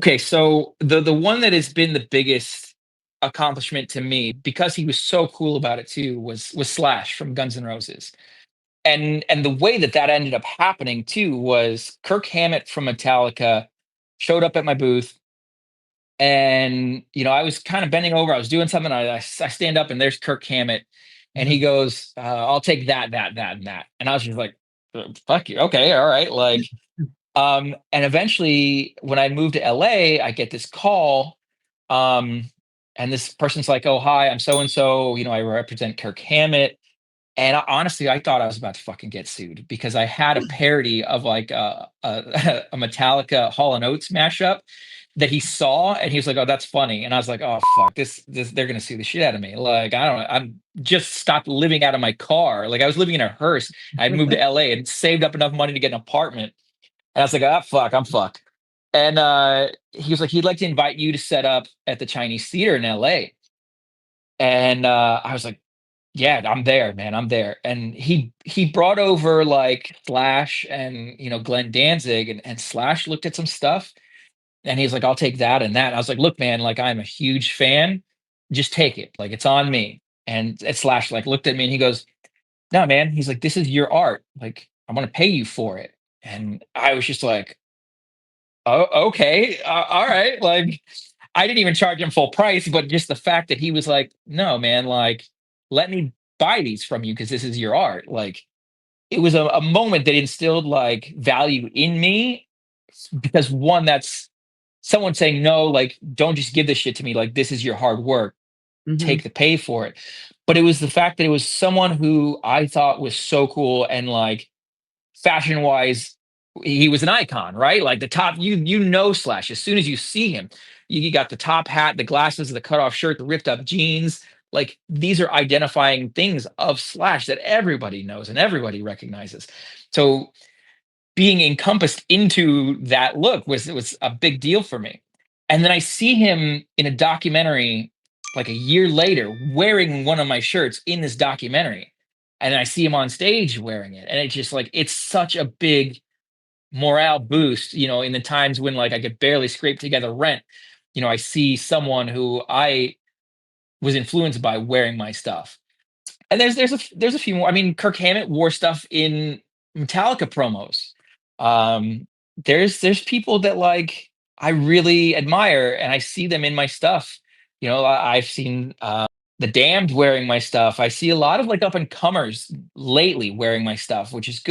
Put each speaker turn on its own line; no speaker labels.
Okay, so the one that has been the biggest accomplishment to me, because he was so cool about it too, was Slash from Guns N' Roses. And the way that that ended up happening too was Kirk Hammett from Metallica showed up at my booth, and I was kind of bending over, I was doing something, I stand up and there's Kirk Hammett, and he
Mhm.
goes, "I'll take that, that, that, and that," and I was just like, "Fuck you, okay, all right," like. And eventually, when I moved to LA, I get this call, um, and this person's like, "Oh, hi, I'm so and so. I represent Kirk Hammett." And honestly, I thought I was about to fucking get sued because I had a parody of like a Metallica Hall and Oates mashup that he saw, and he was like, "Oh, that's funny," and I was like, "Oh fuck, this they're gonna sue the shit out of me." Like, I don't know, I'm just stopped living out of my car. Like, I was living in a hearse. I'd moved to LA and saved up enough money to get an apartment, and I was like, "Ah, fuck, I'm fucked." And he was like, "He'd like to invite you to set up at the Chinese Theater in LA." And I was like, "Yeah, I'm there, man. I'm there." And he brought over like Slash and Glenn Danzig, and Slash looked at some stuff, and he's like, "I'll take that and that." And I was like, "Look, man, like I'm a huge fan. Just take it. Like it's on me." And Slash like looked at me and he goes, "No, man." He's like, "This is your art. Like I want to pay you for it." And I was just like, "Oh, okay. All right." Like, I didn't even charge him full price, but just the fact that he was like, "No, man, like, let me buy these from you because this is your art." Like, it was a moment that instilled like value in me, because one, that's someone saying, "No, like, don't just give this shit to me. Like, this is your hard work.
Mhm.
Take the pay for it." But it was the fact that it was someone who I thought was so cool, and like fashion wise, he was an icon, right? Like the top, Slash. As soon as you see him, you got the top hat, the glasses, the cut off shirt, the ripped up jeans. Like these are identifying things of Slash that everybody knows and everybody recognizes. So being encompassed into that look was a big deal for me. And then I see him in a documentary like a year later wearing one of my shirts in this documentary. And I see him on stage wearing it. And it's just like it's such a big morale boost, in the times when like I could barely scrape together rent. I see someone who I was influenced by wearing my stuff. And there's a few more. I mean, Kirk Hammett wore stuff in Metallica promos. Um, there's people that like I really admire, and I see them in my stuff. I've seen the Damned wearing my stuff. I see a lot of like up and comers lately wearing my stuff, which is good.